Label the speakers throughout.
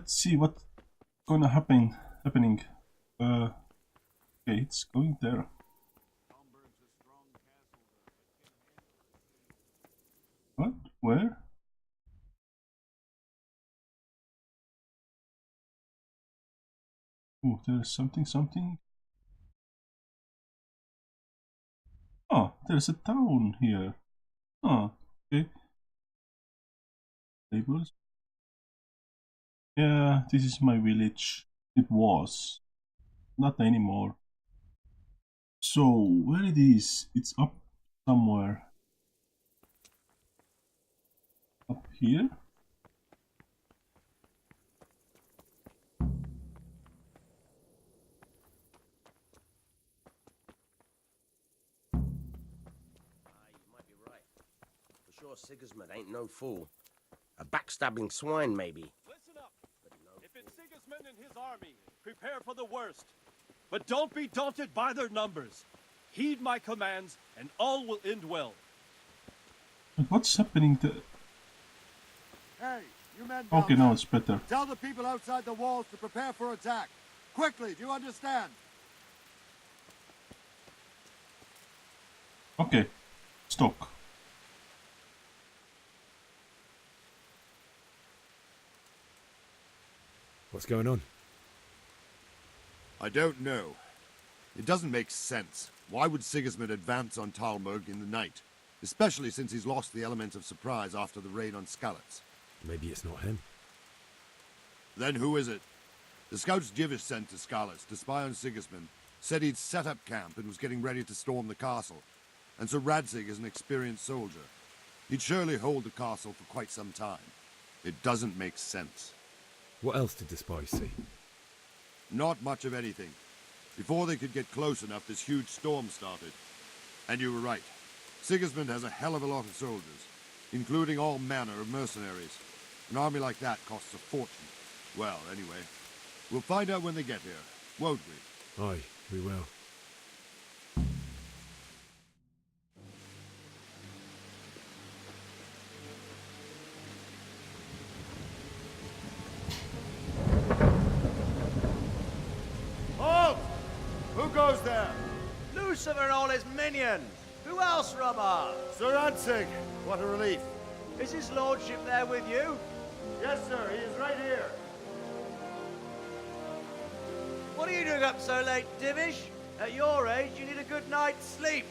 Speaker 1: let's see what's gonna happening. Okay, it's going there. What? Where? Oh, there's something. Oh, there's a town here. Oh, okay. Labels. Yeah, this is my village. It was. Not anymore. So, where it is? It's up somewhere. Up here?
Speaker 2: You might be right. For sure, Sigismund ain't no fool. A backstabbing swine, maybe.
Speaker 3: Listen up. If it's Sigismund and his army, prepare for the worst. But don't be daunted by their numbers. Heed my commands, and all will end well.
Speaker 1: But what's happening to...
Speaker 4: Hey, you men down
Speaker 1: Okay,
Speaker 4: there.
Speaker 1: now it's better.
Speaker 4: Tell the people outside the walls to prepare for attack. Quickly, do you understand?
Speaker 1: Okay, stop.
Speaker 5: What's going on?
Speaker 4: I don't know. It doesn't make sense. Why would Sigismund advance on Talmberg in the night? Especially since he's lost the element of surprise after the raid on Skalitz.
Speaker 5: Maybe it's not him.
Speaker 4: Then who is it? The scouts Jivish sent to Skalitz to spy on Sigismund said he'd set up camp and was getting ready to storm the castle. And Sir Radzig is an experienced soldier. He'd surely hold the castle for quite some time. It doesn't make sense.
Speaker 5: What else did the spies see?
Speaker 4: Not much of anything. Before they could get close enough, this huge storm started. And you were right. Sigismund has a hell of a lot of soldiers, including all manner of mercenaries. An army like that costs a fortune. Well, anyway, we'll find out when they get here, won't we?
Speaker 5: Aye, we will.
Speaker 4: Halt! Who goes there?
Speaker 6: Lucifer and all his minions! Who else, Robber?
Speaker 4: Sir Radzig. What a relief.
Speaker 6: Is his lordship there with you?
Speaker 4: Yes, sir. He is right here.
Speaker 6: What are you doing up so late, Divish? At your age, you need a good night's sleep.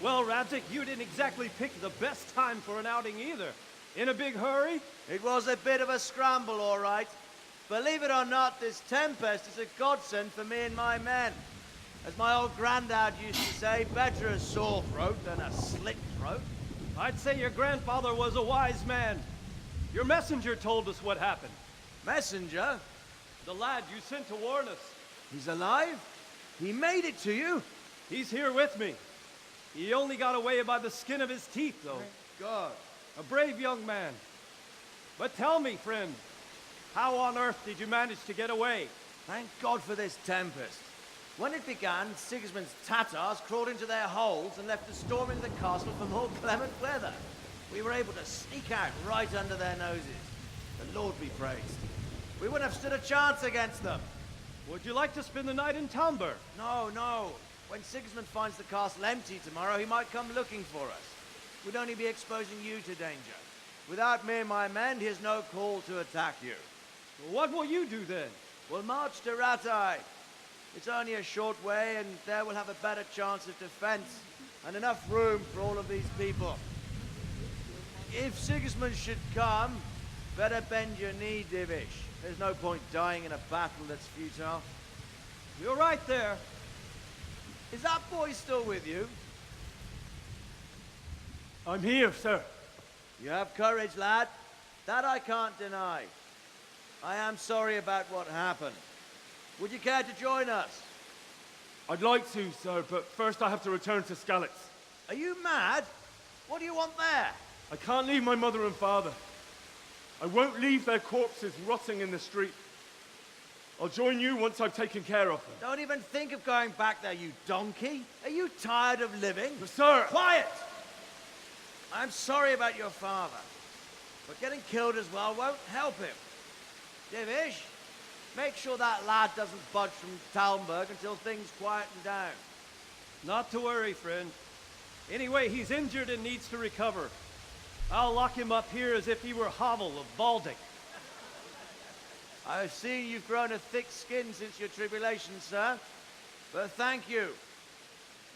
Speaker 3: Well, Radzig, you didn't exactly pick the best time for an outing either. In a big hurry?
Speaker 6: It was a bit of a scramble, all right. Believe it or not, this tempest is a godsend for me and my men. As my old granddad used to say, better a sore throat than a slit throat.
Speaker 3: I'd say your grandfather was a wise man. Your messenger told us what happened.
Speaker 6: Messenger?
Speaker 3: The lad you sent to warn us.
Speaker 6: He's alive? He made it to you?
Speaker 3: He's here with me. He only got away by the skin of his teeth, though.
Speaker 6: Thank God.
Speaker 3: A brave young man. But tell me, friend, how on earth did you manage to get away?
Speaker 6: Thank God for this tempest. When it began, Sigismund's Tatars crawled into their holes and left us storming the castle for more clement weather. We were able to sneak out right under their noses. The Lord be praised. We wouldn't have stood a chance against them.
Speaker 3: Would you like to spend the night in Talmberg?
Speaker 6: No, no. When Sigismund finds the castle empty tomorrow, he might come looking for us. We'd only be exposing you to danger. Without me and my men, he has no call to attack you.
Speaker 3: What will you do then?
Speaker 6: We'll march to Ratai. It's only a short way, and there we'll have a better chance of defense, and enough room for all of these people. If Sigismund should come, better bend your knee, Divish. There's no point dying in a battle that's futile.
Speaker 3: You're right there.
Speaker 6: Is that boy still with you?
Speaker 3: I'm here, sir.
Speaker 6: You have courage, lad. That I can't deny. I am sorry about what happened. Would you care to join us?
Speaker 3: I'd like to, sir, but first I have to return to Skalitz.
Speaker 6: Are you mad? What do you want there?
Speaker 3: I can't leave my mother and father. I won't leave their corpses rotting in the street. I'll join you once I've taken care of them.
Speaker 6: Don't even think of going back there, you donkey. Are you tired of living?
Speaker 3: But sir!
Speaker 6: Quiet! I'm sorry about your father, but getting killed as well won't help him. Divish, make sure that lad doesn't budge from Talmberg until things quieten down.
Speaker 3: Not to worry, friend. Anyway, he's injured and needs to recover. I'll lock him up here as if he were Hovel of Baldic.
Speaker 6: I've seen you've grown a thick skin since your tribulation, sir. But thank you.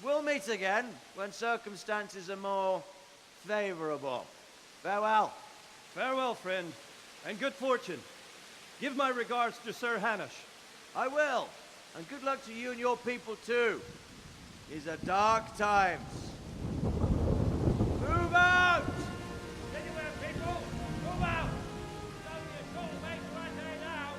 Speaker 6: We'll meet again when circumstances are more favorable. Farewell.
Speaker 3: Farewell, friend, and good fortune. Give my regards to Sir Hanush.
Speaker 6: I will. And good luck to you and your people, too. These are dark times. Move out!
Speaker 2: Anywhere, people! Move out! It's only a short way to Rattay now!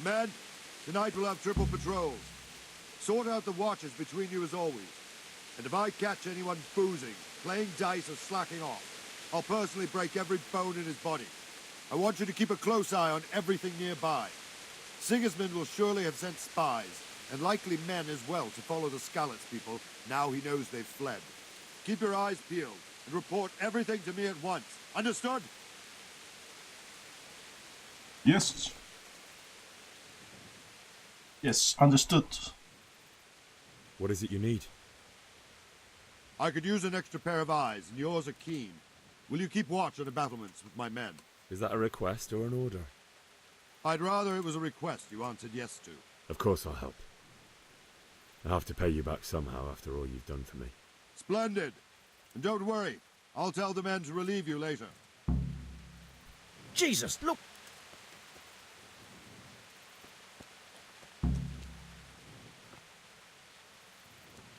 Speaker 4: Men, tonight we'll have triple patrols. Sort out the watches between you as always. And if I catch anyone boozing, playing dice or slacking off, I'll personally break every bone in his body. I want you to keep a close eye on everything nearby. Sigismund will surely have sent spies, and likely men as well, to follow the Skalitz people now he knows they've fled. Keep your eyes peeled, and report everything to me at once. Understood?
Speaker 1: Yes. Yes, understood.
Speaker 5: What is it you need?
Speaker 4: I could use an extra pair of eyes, and yours are keen. Will you keep watch on the battlements with my men?
Speaker 5: Is that a request or an order?
Speaker 4: I'd rather it was a request you answered yes to.
Speaker 5: Of course I'll help. I'll have to pay you back somehow after all you've done for me.
Speaker 4: Splendid. And don't worry, I'll tell the men to relieve you later.
Speaker 2: Jesus, look!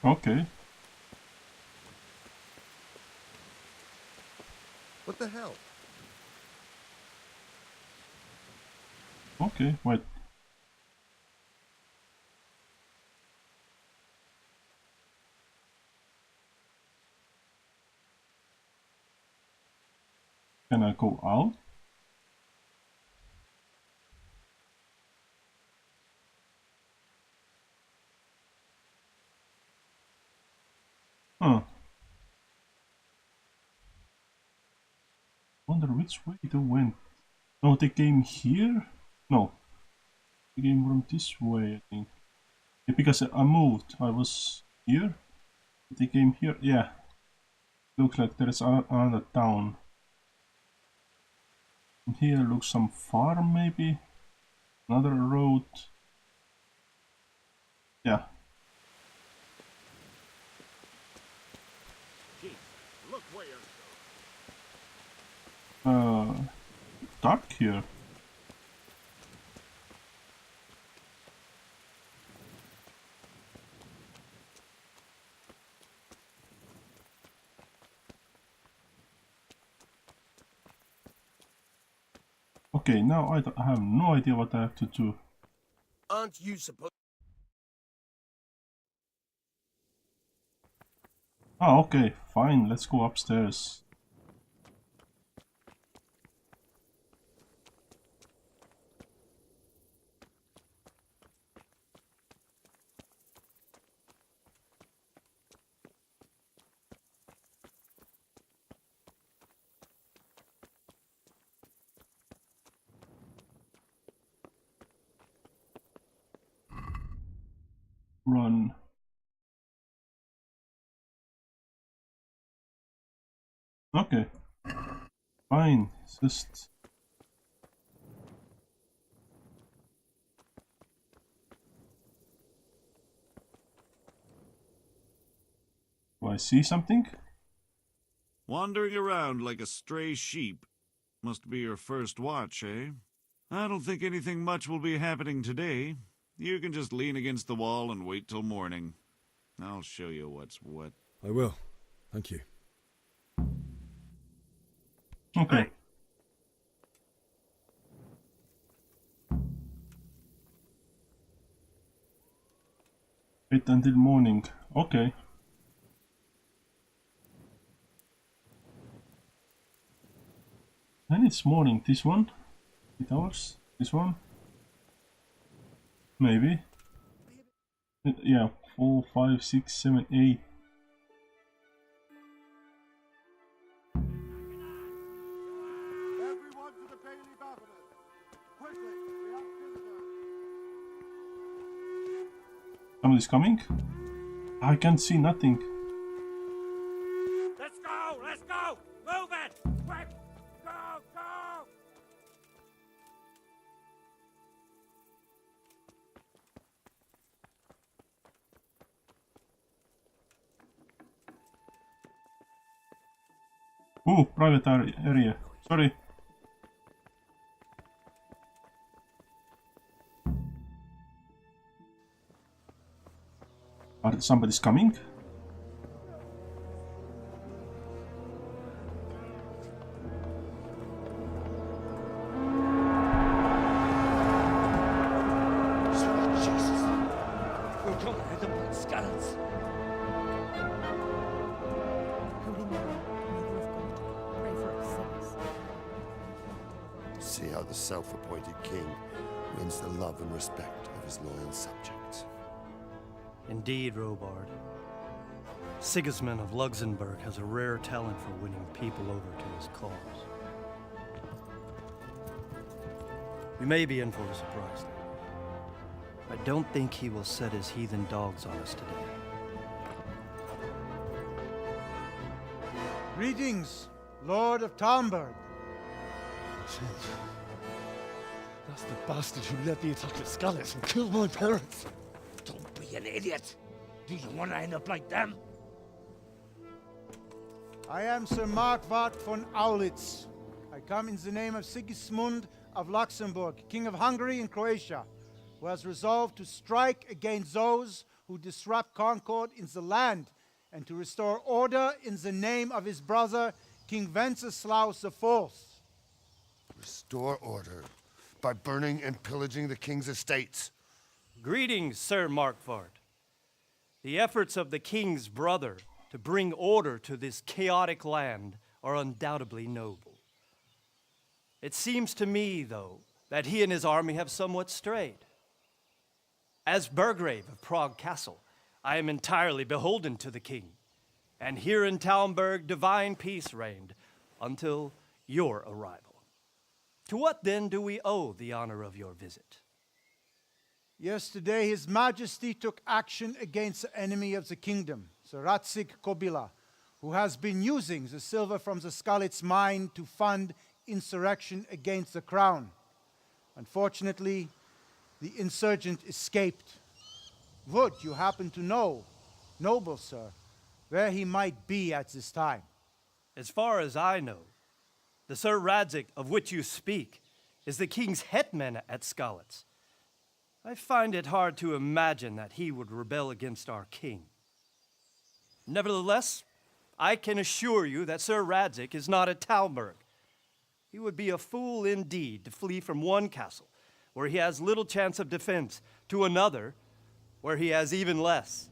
Speaker 1: Okay.
Speaker 4: What the hell?
Speaker 1: Okay, wait. Can I go out? Huh. Wonder which way they went. No, they came here? No. They came from this way, I think. Yeah, because I moved. I was here. They came here. Yeah. Looks like there is another town. And here looks some farm, maybe. Another road. Yeah.
Speaker 2: Look where you're
Speaker 1: Dark here. Okay, now I have no idea what I have to do.
Speaker 2: Aren't you supposed...
Speaker 1: Oh, okay, fine, let's go upstairs. Run. Okay. Fine. It's just... Do I see something?
Speaker 7: Wandering around like a stray sheep. Must be your first watch, eh? I don't think anything much will be happening today. You can just lean against the wall and wait till morning. I'll show you what's what.
Speaker 5: I will. Thank you.
Speaker 1: Okay. Wait until morning. Okay. And it's morning. This one? 8 hours? This one? Maybe. Yeah, 4, 5, 6, 7, 8.
Speaker 4: Everyone to the Bailey Bafflers! Quickly, we have visitors!
Speaker 1: Somebody's coming? I can't see nothing.
Speaker 2: Let's go! Let's go! Move it! Quick! Go! Go!
Speaker 1: Ooh, private area. Sorry. Somebody's coming?
Speaker 8: Jesus! We're going to the blood skulls.
Speaker 9: Holy Mary, Mother of God, pray for us sinners.
Speaker 10: See how the self-appointed king wins the love and respect of his loyal subjects.
Speaker 3: Indeed, Robard. Sigismund of Luxembourg has a rare talent for winning people over to his cause. We may be in for a surprise, though. I don't think he will set his heathen dogs on us today.
Speaker 11: Greetings, Lord of Talmberg.
Speaker 8: That's the bastard who led the attack at Scarlet and killed my parents. Don't be an idiot. Do you want to end up like them?
Speaker 11: I am Sir Markwart von Aulitz. I come in the name of Sigismund of Luxembourg, King of Hungary and Croatia, who has resolved to strike against those who disrupt concord in the land and to restore order in the name of his brother, King Wenceslas IV.
Speaker 10: Restore order by burning and pillaging the king's estates.
Speaker 3: Greetings, Sir Markwart. The efforts of the king's brother to bring order to this chaotic land are undoubtedly noble. It seems to me, though, that he and his army have somewhat strayed. As Burgrave of Prague Castle, I am entirely beholden to the king, and here in Talmberg divine peace reigned until your arrival. To what then do we owe the honor of your visit?
Speaker 11: Yesterday, His Majesty took action against the enemy of the kingdom, Sir Radzig Kobyla, who has been using the silver from the Skalitz mine to fund insurrection against the crown. Unfortunately, the insurgent escaped. Would you happen to know, noble sir, where he might be at this time?
Speaker 3: As far as I know, the Sir Radzig of which you speak is the king's hetman at Skalitz. I find it hard to imagine that he would rebel against our king. Nevertheless, I can assure you that Sir Radzig is not at Talmberg. He would be a fool indeed to flee from one castle, where he has little chance of defense, to another, where he has even less.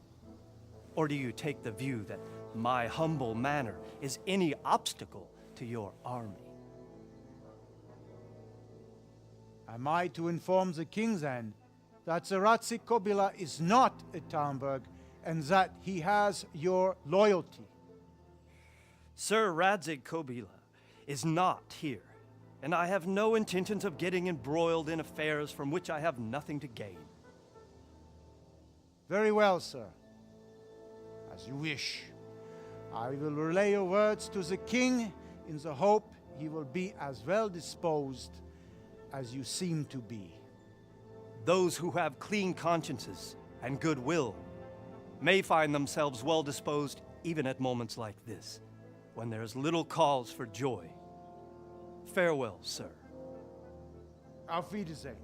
Speaker 3: Or do you take the view that my humble manner is any obstacle to your army?
Speaker 11: Am I to inform the king then that Sir Radzig Kobyla is not at Talmberg and that he has your loyalty?
Speaker 3: Sir Radzig Kobyla is not here, and I have no intentions of getting embroiled in affairs from which I have nothing to gain.
Speaker 11: Very well, sir. As you wish. I will relay your words to the king in the hope he will be as well disposed as you seem to be.
Speaker 3: Those who have clean consciences and goodwill may find themselves well disposed even at moments like this, when there is little cause for joy. Farewell, sir.
Speaker 11: Auf Wiedersehen.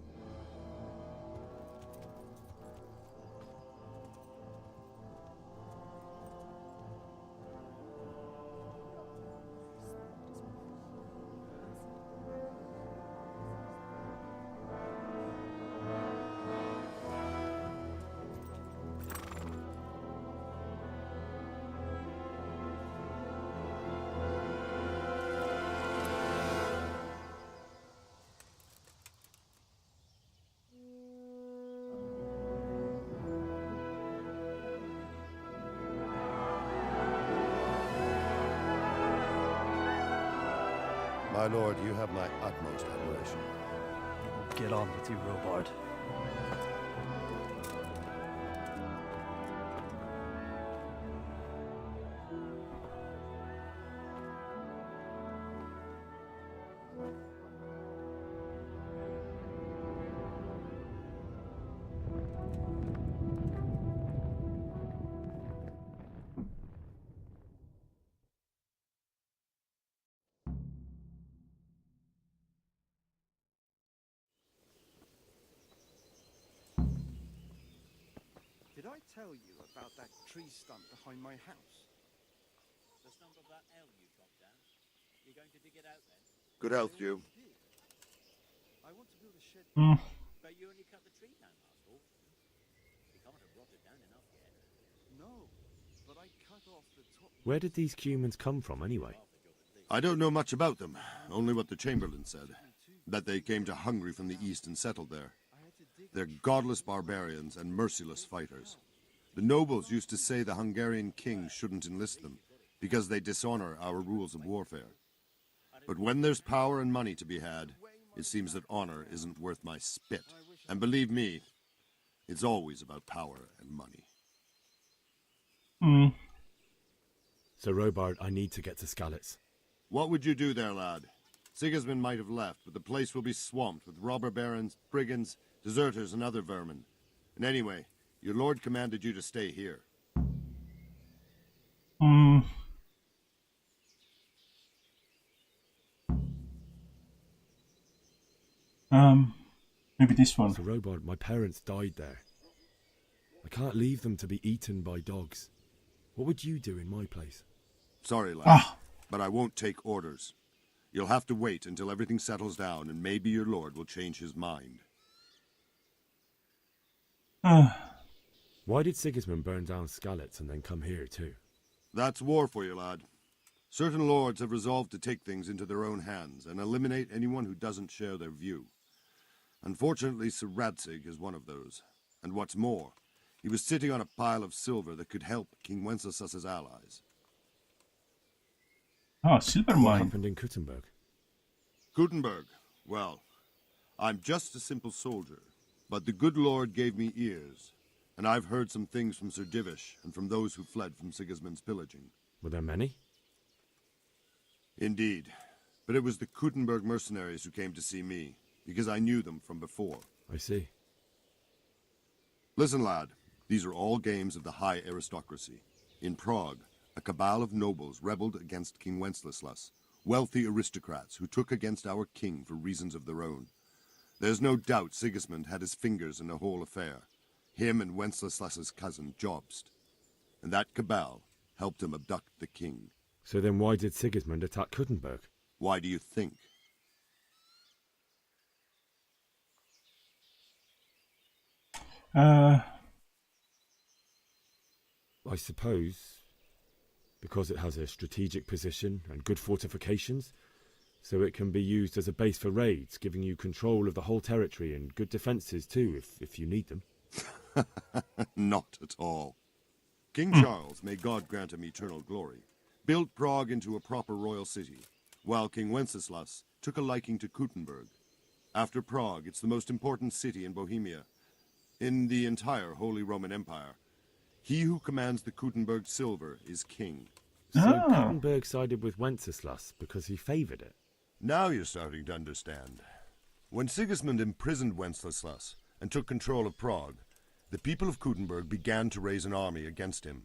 Speaker 10: My lord, you have my utmost admiration.
Speaker 3: Get on with you, Robard.
Speaker 12: Did I tell you about that tree stump behind my house?
Speaker 13: The stump of that elm you chopped down? You're going to dig it out then?
Speaker 4: Good health, you.
Speaker 12: I want to build a shed.
Speaker 13: But you only cut the tree down last autumn. You can't have rotted down enough yet.
Speaker 12: No, but I cut off the top.
Speaker 5: Where did these humans come from anyway?
Speaker 4: I don't know much about them, only what the Chamberlain said. That they came to Hungary from the east and settled there. They're godless barbarians and merciless fighters. The nobles used to say the Hungarian king shouldn't enlist them, because they dishonor our rules of warfare. But when there's power and money to be had, it seems that honor isn't worth my spit. And believe me, it's always about power and money.
Speaker 5: So, Robard, I need to get to Skalitz.
Speaker 4: What would you do there, lad? Sigismund might have left, but the place will be swamped with robber barons, brigands, deserters, and other vermin. And anyway, your lord commanded you to stay here.
Speaker 1: Maybe this one.
Speaker 5: So, Robard, my parents died there. I can't leave them to be eaten by dogs. What would you do in my place?
Speaker 4: Sorry, lad, but I won't take orders. You'll have to wait until everything settles down, and maybe your lord will change his mind.
Speaker 5: Why did Sigismund burn down Skalitz and then come here too?
Speaker 4: That's war for you, lad. Certain lords have resolved to take things into their own hands and eliminate anyone who doesn't share their view. Unfortunately, Sir Radzig is one of those. And what's more, he was sitting on a pile of silver that could help King Wenceslas's allies.
Speaker 1: Silver
Speaker 5: What
Speaker 1: mine.
Speaker 5: happened in Kuttenberg?
Speaker 4: Gutenberg, well, I'm just a simple soldier, but the good Lord gave me ears, and I've heard some things from Sir Divish and from those who fled from Sigismund's pillaging.
Speaker 5: Were there many?
Speaker 4: Indeed, but it was the Kuttenberg mercenaries who came to see me, because I knew them from before.
Speaker 5: I see.
Speaker 4: Listen, lad, these are all games of the high aristocracy. In Prague, a cabal of nobles rebelled against King Wenceslas, wealthy aristocrats who took against our king for reasons of their own. There's no doubt Sigismund had his fingers in the whole affair, him and Wenceslas's cousin Jobst. And that cabal helped him abduct the king.
Speaker 5: So then why did Sigismund attack Kuttenberg?
Speaker 4: Why do you think?
Speaker 5: I suppose because it has a strategic position and good fortifications, so it can be used as a base for raids, giving you control of the whole territory and good defences too, if you need them.
Speaker 4: Not at all. King Charles, may God grant him eternal glory, built Prague into a proper royal city, while King Wenceslas took a liking to Kuttenberg. After Prague, it's the most important city in Bohemia, in the entire Holy Roman Empire. He who commands the Kuttenberg silver is king.
Speaker 5: So Kuttenberg sided with Wenceslas because he favoured it?
Speaker 4: Now you're starting to understand. When Sigismund imprisoned Wenceslas and took control of Prague, the people of Kuttenberg began to raise an army against him.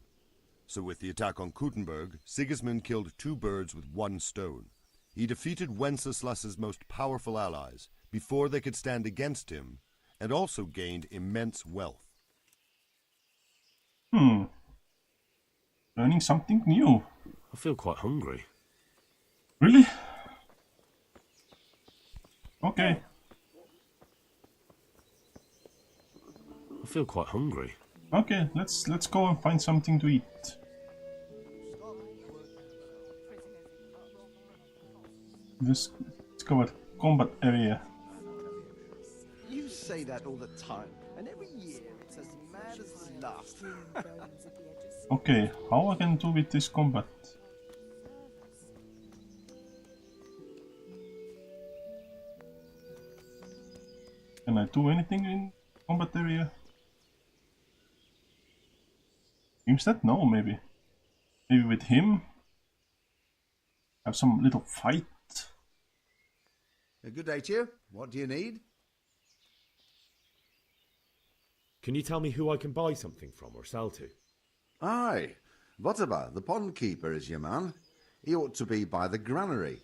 Speaker 4: So with the attack on Kuttenberg, Sigismund killed two birds with one stone. He defeated Wenceslas's most powerful allies before they could stand against him, and also gained immense wealth.
Speaker 1: Learning something new.
Speaker 5: I feel quite hungry.
Speaker 1: Really? Okay.
Speaker 5: I feel quite hungry.
Speaker 1: Okay, let's go and find something to eat. This discovered combat area.
Speaker 6: You say that all the time, and every year it's as mad as the last.
Speaker 1: Okay, how I can do with this combat? Can I do anything in combat area? Seems that no, maybe. Maybe with him? Have some little fight?
Speaker 14: A good day to you. What do you need?
Speaker 5: Can you tell me who I can buy something from or sell to?
Speaker 14: Aye. Whatever, the pond keeper is your man. He ought to be by the granary.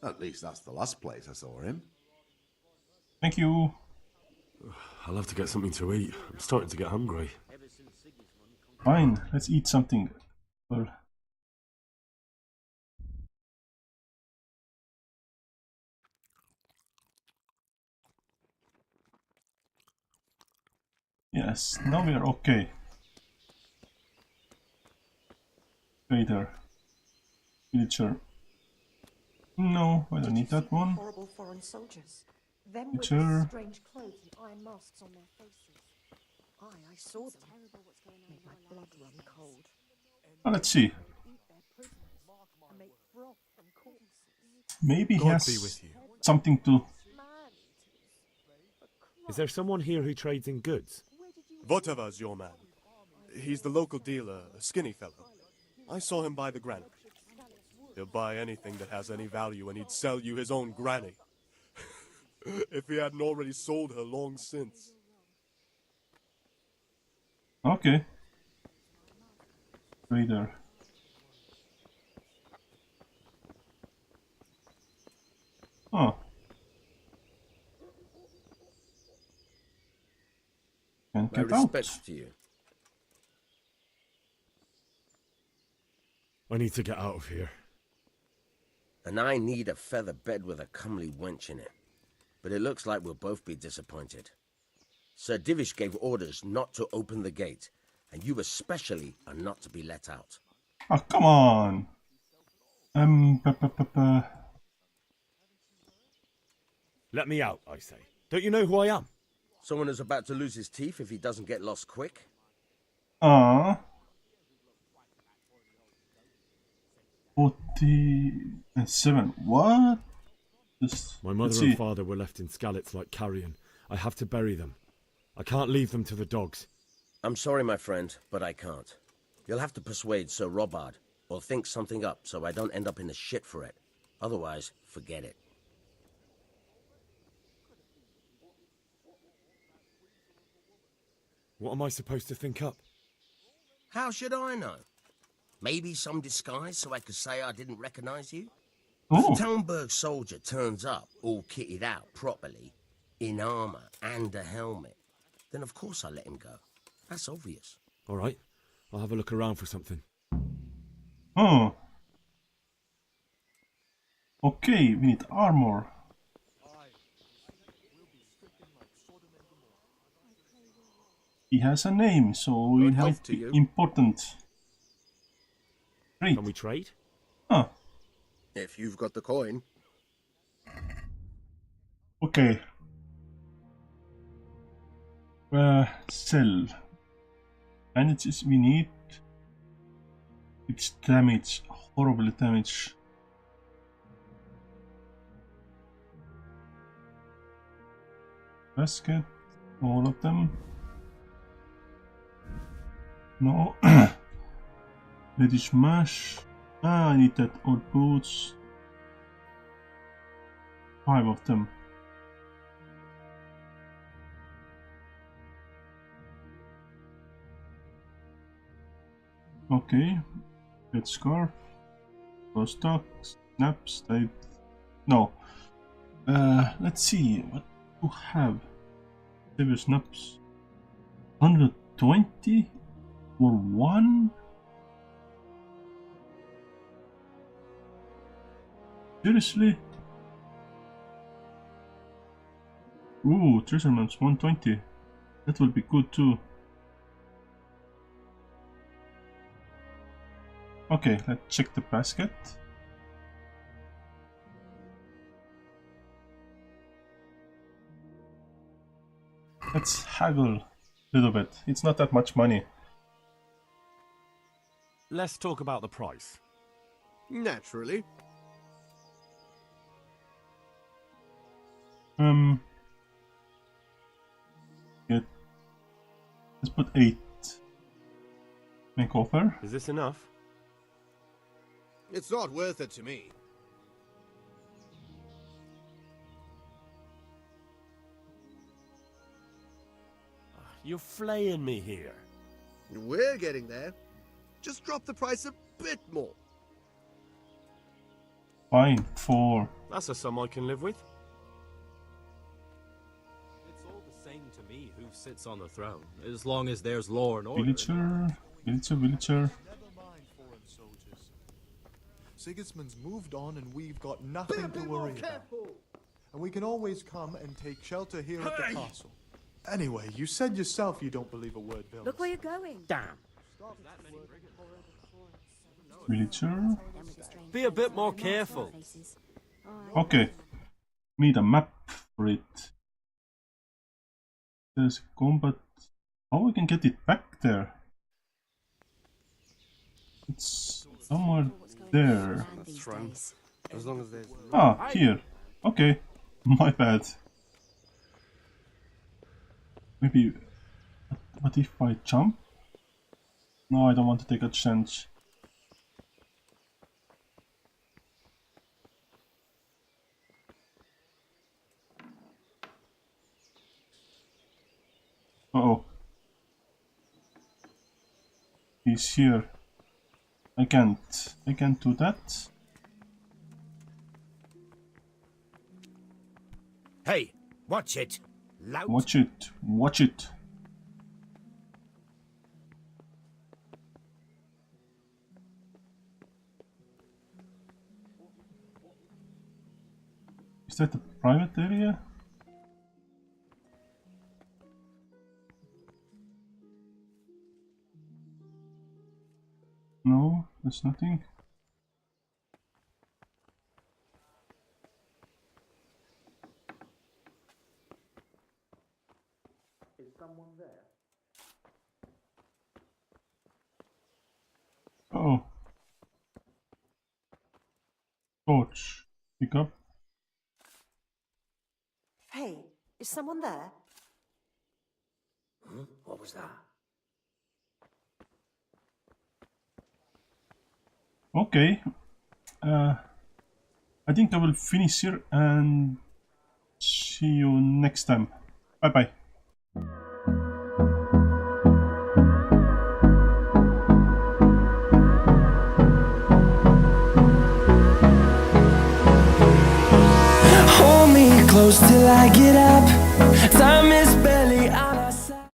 Speaker 14: At least that's the last place I saw him.
Speaker 1: Thank you.
Speaker 15: I'll have to get something to eat. I'm starting to get hungry.
Speaker 1: Fine, let's eat something. Well, yes, now we are okay. Trader. Villager. No, I don't need that one.
Speaker 16: Horrible foreign soldiers. Them with
Speaker 1: Villager.
Speaker 16: strange clothes and iron masks on their faces. I saw them. Terrible what's going on. Make my blood run cold.
Speaker 1: Oh, let's see.
Speaker 16: And make broth from corpses.
Speaker 1: Maybe he
Speaker 15: God
Speaker 1: has
Speaker 15: be with you.
Speaker 1: something to...
Speaker 5: Is there someone here who trades in goods?
Speaker 15: Voteva's your man. He's the local dealer, a skinny fellow. I saw him by the granary. He'll buy anything that has any value, and he'd sell you his own granny. If he hadn't already sold her long since.
Speaker 1: Okay. Trader. Oh. Can't
Speaker 2: My
Speaker 1: get out.
Speaker 2: respects to you.
Speaker 5: I need to get out of here.
Speaker 2: And I need a feather bed with a comely wench in it. But it looks like we'll both be disappointed. Sir Divish gave orders not to open the gate, and you especially are not to be let out.
Speaker 1: Oh, come on.
Speaker 5: Let me out, I say. Don't you know who I am?
Speaker 2: Someone who's about to lose his teeth if he doesn't get lost quick.
Speaker 1: Ah. 47. What?
Speaker 5: My mother and father were left in Skalitz like carrion. I have to bury them. I can't leave them to the dogs.
Speaker 2: I'm sorry, my friend, but I can't. You'll have to persuade Sir Robard, or think something up so I don't end up in the shit for it. Otherwise, forget it.
Speaker 5: What am I supposed to think up?
Speaker 2: How should I know? Maybe some disguise so I could say I didn't recognize you?
Speaker 1: Oh.
Speaker 2: If a Talmberg soldier turns up, all kitted out properly, in armor and a helmet, then of course I let him go. That's obvious.
Speaker 5: All right, I'll have a look around for something.
Speaker 1: Oh. Okay, we need armor. He has a name, so it might be important. Great.
Speaker 5: Can we trade?
Speaker 1: Huh.
Speaker 2: If you've got the coin.
Speaker 1: Okay. Sell. Bandages we need. It's damage. Horrible damage. Basket. All of them. No. Reddish mash. Ah, I need that old boots. 5 of them. Okay. Red scarf. Low stock. Snaps. Type. No. Let's see. What do you have? Save snaps. 120 for 1? Seriously? Ooh, treasure maps 120. That will be good too. Okay, let's check the basket. Let's haggle a little bit. It's not that much money.
Speaker 15: Let's talk about the price.
Speaker 17: Naturally.
Speaker 1: Let's put 8. Make offer.
Speaker 18: Is this enough?
Speaker 17: It's not worth it to me.
Speaker 18: You're flaying me here.
Speaker 17: We're getting there. Just drop the price a bit more.
Speaker 1: Fine, 4.
Speaker 18: That's a sum I can live with.
Speaker 19: It's all the same to me who sits on the throne, as long as there's law and order.
Speaker 1: Villager.
Speaker 12: Never mind foreign soldiers. Sigismund's moved on and we've got nothing to worry about. And we can always come and take shelter here at the castle. Anyway, you said yourself you don't believe a word, Bill.
Speaker 16: Look where you're going.
Speaker 19: Damn.
Speaker 1: Villager.
Speaker 19: Be a bit more careful.
Speaker 1: Okay. Need a map for it. There's combat. How we can get it back there? It's somewhere there.
Speaker 15: As long as there's...
Speaker 1: Ah, here. Okay. My bad. Maybe... What if I jump? No, I don't want to take a chance. Uh-oh. He's here. I can't do that.
Speaker 2: Hey, watch it. Lout.
Speaker 1: Watch it. Is that a private area? No, there's nothing.
Speaker 13: Is someone there?
Speaker 1: Oh. Torch. Pick up.
Speaker 16: Hey, is someone there?
Speaker 2: What was that?
Speaker 1: Okay. I think I will finish here and see you next time. Bye bye.
Speaker 20: Hold me close till I get up. Time is better.